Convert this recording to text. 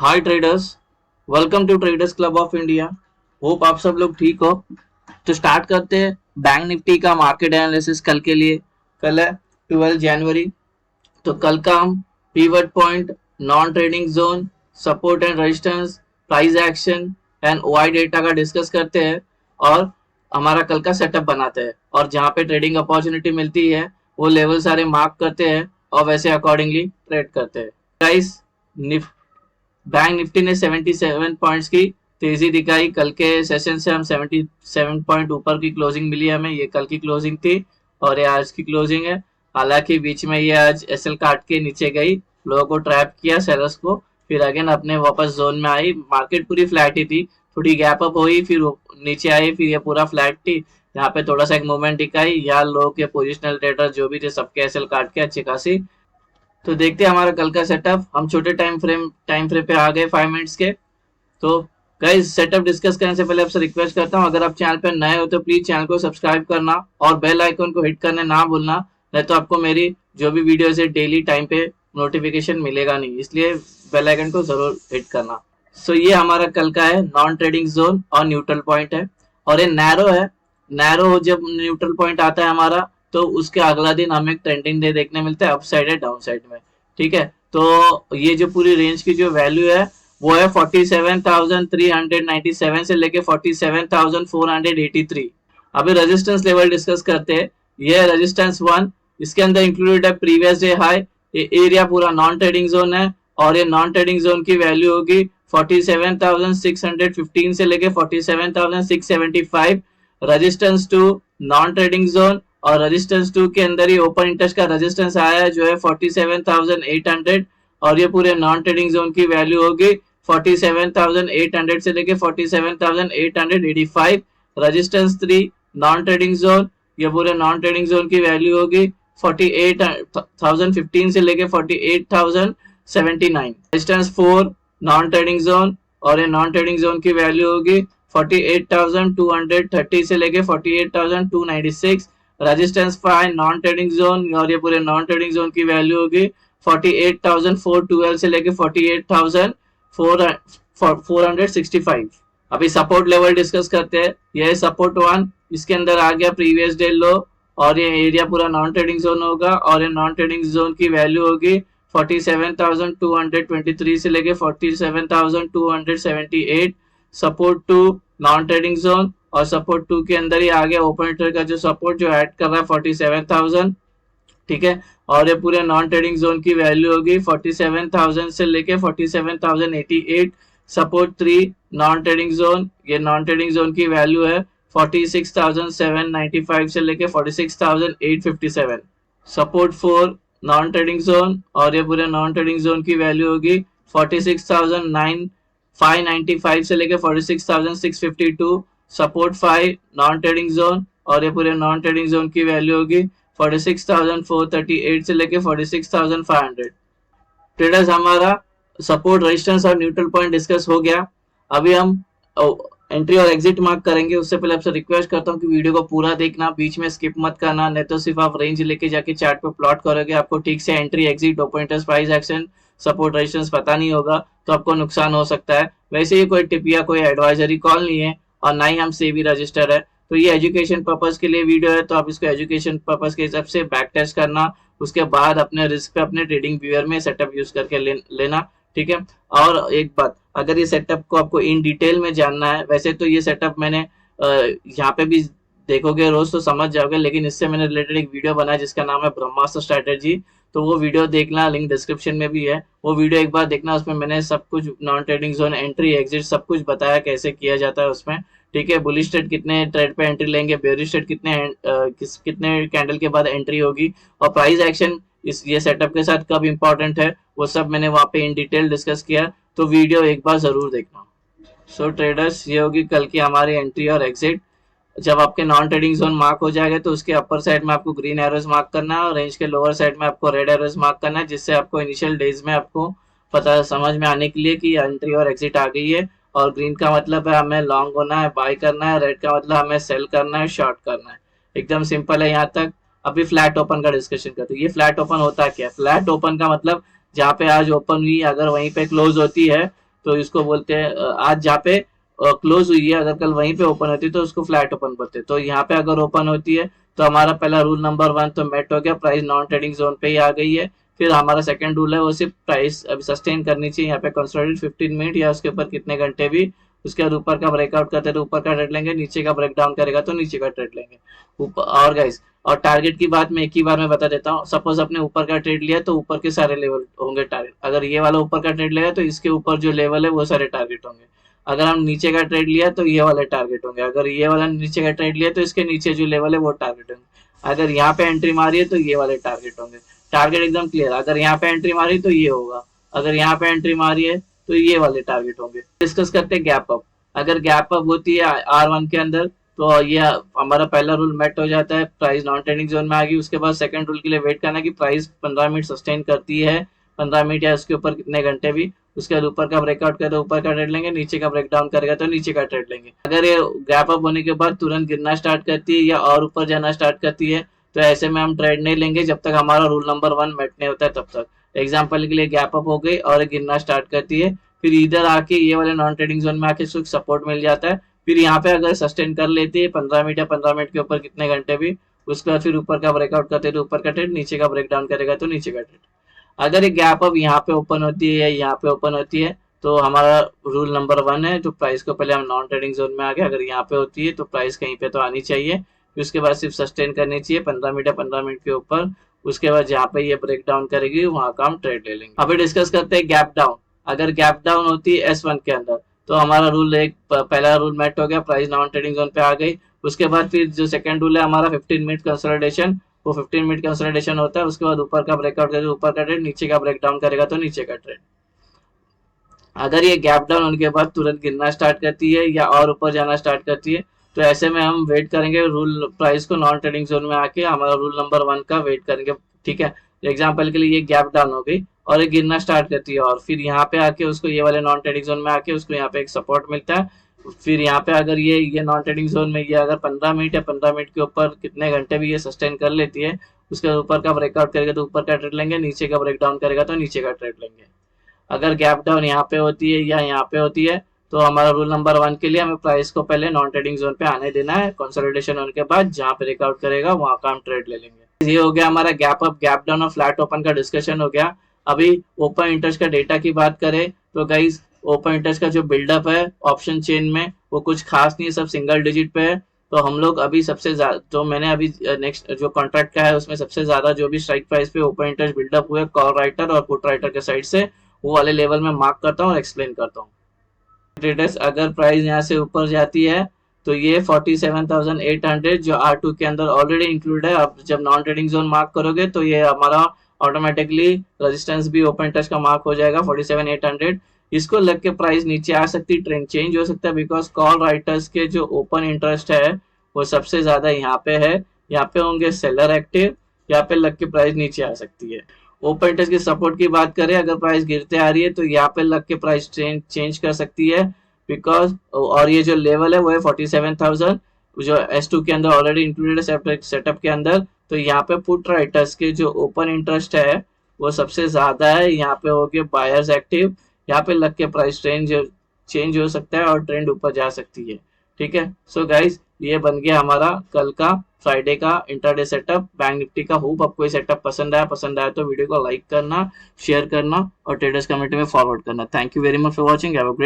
Hi traders, welcome to traders club of India. होप आप सब लोग ठीक हो। तो स्टार्ट करते हैं बैंक निफ्टी का मार्केट एनालिसिस कल के लिए। कल है 12 जनवरी। तो कल का हम pivot point, non trading zone, support and resistance, price action and OI data का डिस्कस करते हैं और हमारा कल का सेटअप बनाते हैं और जहाँ पे ट्रेडिंग अपॉर्चुनिटी मिलती है वो लेवल सारे मार्क करते हैं और वैसे अकॉर्डिंगली ट्रेड करते हैं। प्राइस बैंक निफ्टी ने 77 पॉइंट्स की तेजी दिखाई। कल के सेशन से हम 77 पॉइंट ऊपर की क्लोजिंग मिली हमें। ये कल की क्लोजिंग थी और ये आज की क्लोजिंग है। हालांकि बीच में ये आज एसएल काट के नीचे गई, लोगों को ट्रैप किया सेलर्स को, फिर अगेन अपने वापस जोन में आई। मार्केट पूरी फ्लैट ही थी, थोड़ी गैप अप हुई, फिर नीचे आई, फिर ये पूरा फ्लैट थी। यहाँ पे थोड़ा सा एक मूवमेंट दिखाई, यहाँ लोगों के पोजिशनल ट्रेडर जो भी थे सबके एसएल काट के अच्छी खासी। तो देखते हैं हमारा कल का सेटअप। हम छोटे टाइम फ्रेम पे आ गए 5 मिनट्स के। तो गाइस, सेटअप डिस्कस करने से पहले आपसे रिक्वेस्ट करता हूँ, अगर आप चैनल पे नए हो तो प्लीज चैनल को सब्सक्राइब करना और बेल आइकन को हिट करने ना भूलना, नहीं तो आपको मेरी जो भी वीडियोस है डेली टाइम पे नोटिफिकेशन मिलेगा नहीं, इसलिए बेल आइकन को जरूर हिट करना। सो ये हमारा कल का है नॉन ट्रेडिंग जोन और न्यूट्रल पॉइंट है और ये नैरो है। नैरो जब न्यूट्रल पॉइंट आता है हमारा तो उसके अगला दिन हमें ट्रेंडिंग डे देखने मिलता है अप साइड है डाउन साइड में। ठीक है, तो ये जो पूरी रेंज की जो वैल्यू है वो है 47,397 से लेके 47,483। अभी रेजिस्टेंस लेवल डिस्कस करते हैं। ये है रेजिस्टेंस 1, इसके अंदर इंक्लूडेड है प्रीवियस डे हाई। ये एरिया पूरा नॉन ट्रेडिंग जोन है और ये नॉन ट्रेडिंग जोन की वैल्यू होगी 47,615 से लेके 47,675। रेजिस्टेंस 2 नॉन ट्रेडिंग जोन और रेजिस्टेंस 2 के अंदर ही ओपन इंटरेस्ट का रेजिस्टेंस आया है जो है 47,800 और ये पूरे नॉन ट्रेडिंग जोन की वैल्यू होगी 47,800 से लेके 47,885। रेजिस्टेंस 3 नॉन ट्रेडिंग जोन, ये पूरे नॉन ट्रेडिंग जोन की वैल्यू होगी 48,015 से लेके 48,079। रेजिस्टेंस 4 नॉन ट्रेडिंग जोन और ये नॉन ट्रेडिंग जोन की वैल्यू होगी 48,230 से लेके 48,296। रेजिस्टेंस 5 नॉन ट्रेडिंग जोन और ये पूरे नॉन ट्रेडिंग जोन की वैल्यू होगी 48,412 से लेके 48,465। अभी सपोर्ट लेवल डिस्कस करते हैं। ये सपोर्ट 1, इसके अंदर आ गया प्रीवियस डे लो और ये एरिया पूरा नॉन ट्रेडिंग जोन होगा और ये नॉन ट्रेडिंग जोन की वैल्यू होगी 47,223 से लेके 47,278। सपोर्ट 2 नॉन ट्रेडिंग जोन और सपोर्ट 2 के अंदर ही आ गया ओपन इंटरेस्ट का जो सपोर्ट जो ऐड कर रहा है 47,000। ठीक है, और ये पूरे नॉन ट्रेडिंग जोन की वैल्यू होगी 47,000 से लेके 47,088। सपोर्ट 3 नॉन ट्रेडिंग जोन, ये नॉन ट्रेडिंग जोन की वैल्यू है 46,795 से लेके 46,857। सपोर्ट 4 नॉन ट्रेडिंग जोन और ये पूरे नॉन ट्रेडिंग जोन की वैल्यू होगी 46,595 से लेके 46,652। सपोर्ट 5 नॉन ट्रेडिंग जोन और ये पूरे नॉन ट्रेडिंग जोन की वैल्यू होगी 46,438 से लेके 46,500। ट्रेडर्स, हमारा सपोर्ट, रेजिस्टेंस और न्यूट्रल पॉइंट डिस्कस हो गया। अभी हम एंट्री और एग्जिट मार्क करेंगे। उससे पहले आपसे रिक्वेस्ट करता हूँ कि वीडियो को पूरा देखना, बीच में स्किप मत करना, नहीं तो सिर्फ आप रेंज लेके जाके चार्ट पे प्लॉट करोगे, आपको ठीक से entry, exit, open interest, price action, support, resistance पता नहीं होगा तो आपको नुकसान हो सकता है। वैसे ही कोई टिप या कोई एडवाइजरी कॉल नहीं है और ना ही हम सेबी रजिस्टर है, तो ये एजुकेशन पर्पज के लिए वीडियो है, तो आप इसको एजुकेशन पर्पज के हिसाब से बैक टेस्ट करना, उसके बाद अपने रिस्क पे अपने ट्रेडिंग व्यूअर में सेटअप यूज करके लेना। ठीक है, और एक बात, अगर ये सेटअप को आपको इन डिटेल में जानना है, वैसे तो ये सेटअप मैंने यहाँ पे भी देखोगे रोज तो समझ जाओगे, लेकिन इससे मैंने रिलेटेड एक वीडियो बनाया जिसका नाम है ब्रह्मास्त्र स्ट्रेटेजी, तो वो वीडियो देखना, लिंक डिस्क्रिप्शन में भी है, वो वीडियो एक बार देखना। उसमें मैंने सब कुछ non trading zone, entry, exit सब कुछ बताया कैसे किया जाता है उसमें। ठीक है, बुलिश ट्रेड कितने ट्रेड पे एंट्री लेंगे, बेयरिश ट्रेड कितने कैंडल के बाद एंट्री होगी, और प्राइस एक्शन इस ये सेटअप के साथ कब इंपॉर्टेंट है, वो सब मैंने वहाँ पे इन डिटेल डिस्कस किया, तो वीडियो एक बार जरूर देखना। सो ट्रेडर्स, ये होगी कल की हमारी एंट्री और एग्जिट। जब आपके नॉन ट्रेडिंग जोन मार्क हो जाएगा तो उसके अपर साइड में आपको ग्रीन एरोज मार्क करना है और रेंज के लोअर साइड में आपको रेड एरोज मार्क करना है, जिससे आपको इनिशियल डेज में आपको पता समझ में आने के लिए कि एंट्री और एग्जिट आ गई है। और ग्रीन का मतलब है हमें लॉन्ग होना है, बाय करना है, रेड का मतलब हमें सेल करना है, शॉर्ट करना है। एकदम सिंपल है यहाँ तक। अभी फ्लैट ओपन का डिस्कशन करते हैं। ये फ्लैट ओपन होता क्या है? फ्लैट ओपन का मतलब जहाँ पे आज ओपन हुई अगर वहीं पे क्लोज होती है तो इसको बोलते हैं आज जहाँ पे क्लोज हुई है, अगर कल वहीं पे ओपन होती है तो उसको फ्लैट ओपन बोलते हैं। तो यहाँ पे अगर ओपन होती है तो हमारा पहला रूल नंबर 1 तो मेट हो गया, प्राइस नॉन ट्रेडिंग जोन पे ही आ गई है। फिर हमारा सेकंड रूल है वो सिर्फ प्राइस अभी सस्टेन करनी चाहिए, यहाँ पे कंसोलिडेट 15 मिनट या उसके ऊपर कितने घंटे भी। उसके बाद ऊपर का ब्रेकआउट करते हैं तो ऊपर का ट्रेड लेंगे, नीचे का ब्रेक डाउन करेगा तो नीचे का ट्रेड लेंगे। ऊपर और गाइस, और टारगेट की बात मैं एक ही बार में बता देता हूँ। सपोज अपने ऊपर का ट्रेड लिया तो ऊपर के सारे लेवल होंगे टारगेट। अगर ये वाला ऊपर का ट्रेड लेगा तो इसके ऊपर जो लेवल है वो सारे टारगेट होंगे। अगर हम नीचे का ट्रेड लिया तो ये वाले टारगेट होंगे। अगर ये वाला नीचे का ट्रेड लिया तो इसके नीचे जो लेवल है वो टारगेट होंगे। अगर यहाँ पे एंट्री मारी है तो ये वाले टारगेट होंगे। टारगेट एकदम क्लियर। अगर यहाँ पे एंट्री मारी तो ये होगा, अगर यहाँ पे एंट्री मारी है तो ये वाले टारगेट होंगे। डिस्कस करते हैं गैप अप। अगर गैप अप होती है R1 के अंदर तो ये हमारा पहला रूल मेट हो जाता है, प्राइस नॉन ट्रेडिंग जोन में आ गई। उसके बाद सेकंड रूल के लिए वेट करना कि प्राइस 15 मिनट सस्टेन करती है, 15 मिनट या उसके ऊपर कितने घंटे भी। उसके बाद ऊपर का ब्रेकआउट करे तो ऊपर का ट्रेड लेंगे, नीचे का ब्रेक डाउन करेगा तो नीचे का ट्रेड लेंगे। अगर ये गैप अप होने के बाद तुरंत गिरना स्टार्ट करती है या और ऊपर जाना स्टार्ट करती है तो ऐसे में हम ट्रेड नहीं लेंगे जब तक हमारा रूल नंबर 1 मेट नहीं होता है तब तक। एग्जाम्पल के लिए गैप अप हो गई और गिरना स्टार्ट करती है, फिर इधर आके ये वाले नॉन ट्रेडिंग जोन में आके सपोर्ट मिल जाता है। फिर यहाँ पे अगर सस्टेन कर लेती है 15 मिनट या 15 मिनट के ऊपर कितने घंटे भी, उसके बाद फिर ऊपर का ब्रेकआउट करते हैं तो ऊपर का ट्रेड, नीचे का ब्रेक डाउन करेगा तो नीचे का ट्रेड। अगर ये गैप अप यहाँ पे ओपन होती है या यहाँ पे ओपन होती है तो हमारा रूल नंबर 1 है, तो प्राइस को पहले हम नॉन ट्रेडिंग जोन में आ गए। अगर यहाँ पे होती है तो प्राइस कहीं पे तो आनी चाहिए, फिर उसके बाद सिर्फ सस्टेन करनी चाहिए 15 मिनट या 15 मिनट के ऊपर। उसके बाद जहाँ पे ये ब्रेक डाउन करेगी वहां का हम ट्रेड ले लेंगे। अभी डिस्कस करते हैं गैप डाउन। अगर गैप डाउन होती है S1 के अंदर तो हमारा रूल एक पहला रूल मेट हो गया, प्राइस नॉन ट्रेडिंग जोन पे आ गई। उसके बाद फिर जो सेकंड रूल है हमारा 15 मिनट कंसोलिडेशन, वो 15 मिनट कंसोलिडेशन होता है। उसके बाद ऊपर का ब्रेकआउट करेगा ऊपर का ट्रेड, नीचे का ब्रेक डाउन करेगा तो नीचे का ट्रेड। अगर ये गैप डाउन होने के बाद तुरंत गिरना स्टार्ट करती है या और ऊपर जाना स्टार्ट करती है तो ऐसे में हम वेट करेंगे रूल प्राइस को नॉन ट्रेडिंग जोन में आके हमारा रूल नंबर 1 का वेट करेंगे। ठीक है, एग्जाम्पल के लिए ये गैप डाउन हो गई और ये गिरना स्टार्ट करती है और फिर यहाँ पे आके उसको ये वाले नॉन ट्रेडिंग जोन में आके उसको यहाँ पे एक सपोर्ट मिलता है। फिर यहाँ पे अगर ये नॉन ट्रेडिंग जोन में ये अगर 15 मिनट या 15 मिनट के ऊपर कितने घंटे भी ये सस्टेन कर लेती है, उसके ऊपर का ब्रेकआउट करेगा तो ऊपर का ट्रेड लेंगे, नीचे का ब्रेक डाउन करेगा तो नीचे का ट्रेड लेंगे। अगर गैप डाउन यहाँ पे होती है या यहाँ पे होती है तो हमारा रूल नंबर 1 के लिए हमें प्राइस को पहले नॉन ट्रेडिंग जोन पे आने देना है। कंसोलिडेशन होने के बाद जहाँ पे ब्रेकआउट करेगा वहां का हम ट्रेड ले लेंगे। ये हो गया हमारा गैप अप, गैप डाउन और फ्लैट ओपन का डिस्कशन हो गया। अभी ओपन इंटरेस्ट का डेटा की बात करें तो गाइस ओपन इंटरेस्ट का जो बिल्डअप है ऑप्शन चेन में वो कुछ खास नहीं है, सब सिंगल डिजिट पे है। तो हम लोग अभी सबसे ज्यादा जो मैंने अभी नेक्स्ट जो कॉन्ट्रैक्ट का है उसमें सबसे ज्यादा जो भी स्ट्राइक प्राइस पे ओपन इंटरेस्ट बिल्डअप हुआ कॉल राइटर और पुट राइटर के साइड से, वो वाले लेवल में मार्क करता हूँ और एक्सप्लेन करता हूँ। ट्रेडर्स अगर प्राइस यहाँ से ऊपर जाती है तो ये 47,800 जो R2 के अंदर ऑलरेडी इंक्लूड है। अब जब नॉन ट्रेडिंग जोन मार्क करोगे तो ये हमारा ऑटोमेटिकली रेजिस्टेंस भी ओपन इंटरेस्ट का मार्क हो जाएगा 47,800। इसको लग के प्राइस नीचे आ सकती, ट्रेंड चेंज हो सकता है बिकॉज कॉल राइटर्स के जो ओपन इंटरेस्ट है वो सबसे ज्यादा यहाँ पे है। यहाँ पे होंगे सेलर एक्टिव, यहाँ पे लग के प्राइस नीचे आ सकती है। ओपन इंटरेस्ट की सपोर्ट की बात करें, अगर प्राइस गिरते आ रही है तो यहाँ पे लग के प्राइस चेंज कर सकती है बिकॉज, और ये जो लेवल है वो है 47,000 जो S2 के अंदर ऑलरेडी इंक्लूडेड है सेटअप के अंदर। तो यहाँ पे पुट राइटर्स के जो ओपन इंटरेस्ट है वो सबसे ज्यादा है। यहाँ पे हो गए बायर्स एक्टिव, यहाँ पे लग के प्राइस चेंज हो सकता है और ट्रेंड ऊपर जा सकती है। ठीक है, सो गाइस ये बन गया हमारा कल का फ्राइडे का इंट्राडे सेटअप बैंक निफ्टी का। होप आपको ये सेटअप पसंद आया तो वीडियो को लाइक करना, शेयर करना और ट्रेडर्स कम्युनिटी में फॉरवर्ड करना। Thank you very much for watching, have a great